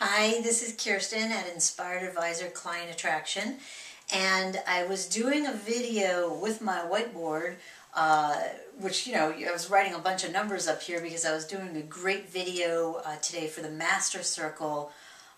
Hi, this is Kirsten at Inspired Advisor Client Attraction, and I was doing a video with my whiteboard, which, I was writing a bunch of numbers up here because I was doing a great video today for the Master Circle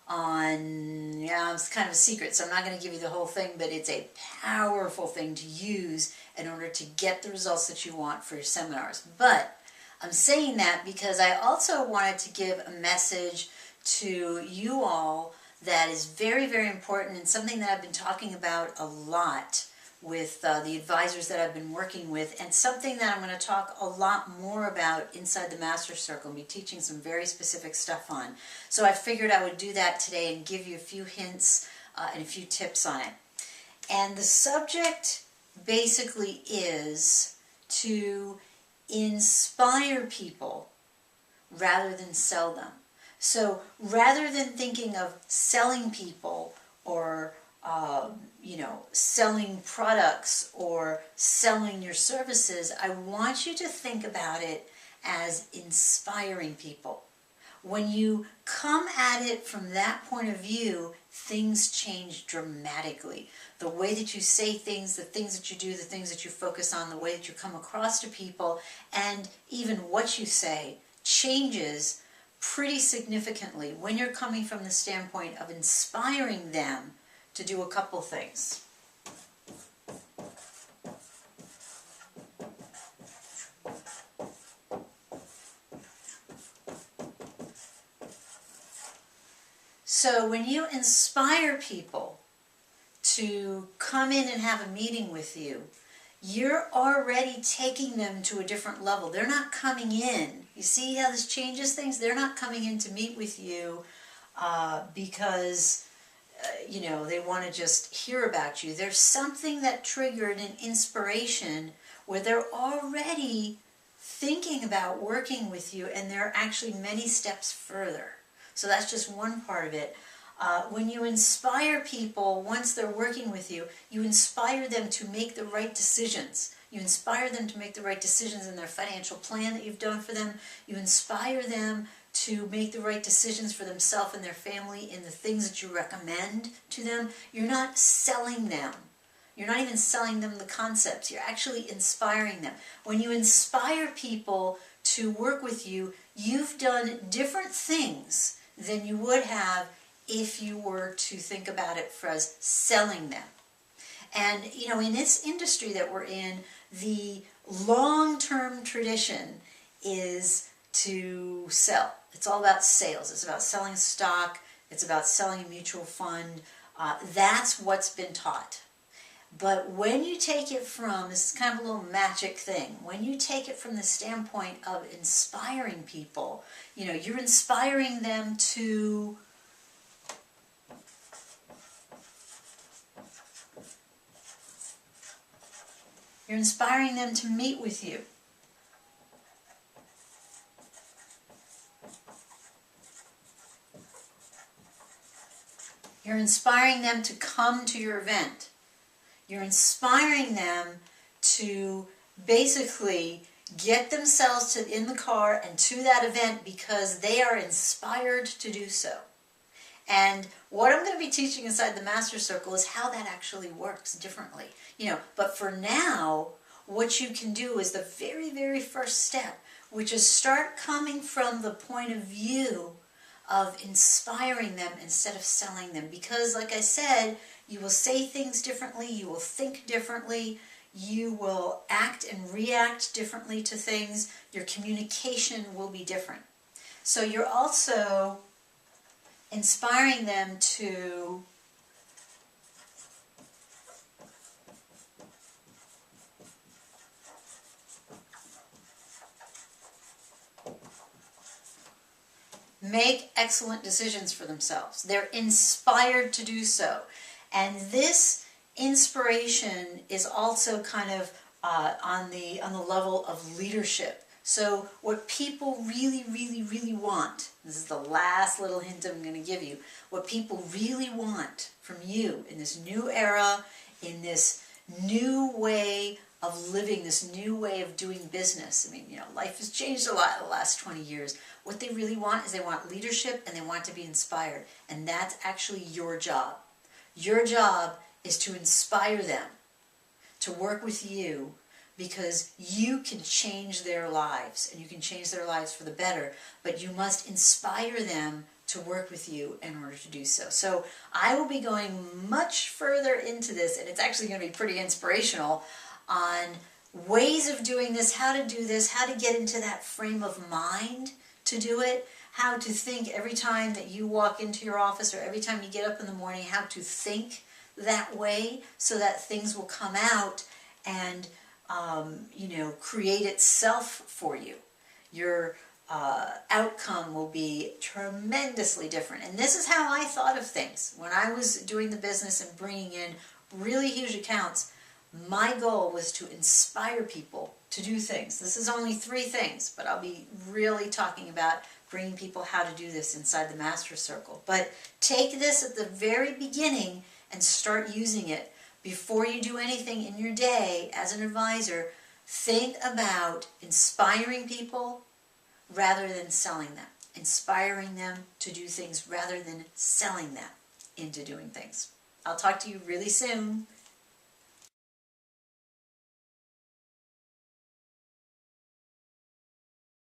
on, it's kind of a secret, so I'm not going to give you the whole thing, but it's a powerful thing to use in order to get the results that you want for your seminars. But I'm saying that because I also wanted to give a message to you all that is very, very important and something that I've been talking about a lot with the advisors that I've been working with, and something that I'm going to talk a lot more about inside the Master Circle and be teaching some very specific stuff on. So I figured I would do that today and give you a few hints and a few tips on it. And the subject basically is to inspire people rather than sell them. So rather than thinking of selling people or, selling products or selling your services, I want you to think about it as inspiring people. When you come at it from that point of view, things change dramatically. The way that you say things, the things that you do, the things that you focus on, the way that you come across to people, and even what you say changes pretty significantly when you're coming from the standpoint of inspiring them to do a couple things. So when you inspire people to come in and have a meeting with you, you're already taking them to a different level. They're not coming in. You see how this changes things? They're not coming in to meet with you because, they want to just hear about you. There's something that triggered an inspiration where they're already thinking about working with you, and they're actually many steps further. So that's just one part of it. When you inspire people, once they're working with you, you inspire them to make the right decisions. You inspire them to make the right decisions in their financial plan that you've done for them. You inspire them to make the right decisions for themselves and their family in the things that you recommend to them. You're not selling them. You're not even selling them the concepts. You're actually inspiring them. When you inspire people to work with you, you've done different things than you would have if you were to think about it as selling them. And, in this industry that we're in, the long-term tradition is to sell. It's all about sales. It's about selling stock. It's about selling a mutual fund. That's what's been taught. But when you take it from, this is kind of a little magic thing, when you take it from the standpoint of inspiring people, you're inspiring them to meet with you. You're inspiring them to come to your event. You're inspiring them to basically get themselves in the car and to that event because they are inspired to do so. And what I'm going to be teaching inside the Master Circle is how that actually works differently. But for now, what you can do is the very, very first step, which is start coming from the point of view of inspiring them instead of selling them. Because, like I said, you will say things differently, you will think differently, you will act and react differently to things, your communication will be different. So you're also inspiring them to make excellent decisions for themselves. They're inspired to do so. And this inspiration is also kind of on the level of leadership. So what people really, really, really want, this is the last little hint I'm going to give you, what people really want from you in this new era, in this new way of living, this new way of doing business. I mean, life has changed a lot in the last 20 years. What they really want is they want leadership and they want to be inspired. And that's actually your job. Your job is to inspire them to work with you, because you can change their lives, and you can change their lives for the better, but you must inspire them to work with you in order to do so. So I will be going much further into this, and it's actually going to be pretty inspirational, on ways of doing this, how to do this, how to get into that frame of mind to do it, how to think every time that you walk into your office or every time you get up in the morning, how to think that way so that things will come out and create itself for you. Your outcome will be tremendously different. And this is how I thought of things. When I was doing the business and bringing in really huge accounts, my goal was to inspire people to do things. This is only 3 things, but I'll be really talking about bringing people how to do this inside the Master Circle. But take this at the very beginning and start using it. Before you do anything in your day as an advisor, think about inspiring people rather than selling them. Inspiring them to do things rather than selling them into doing things. I'll talk to you really soon.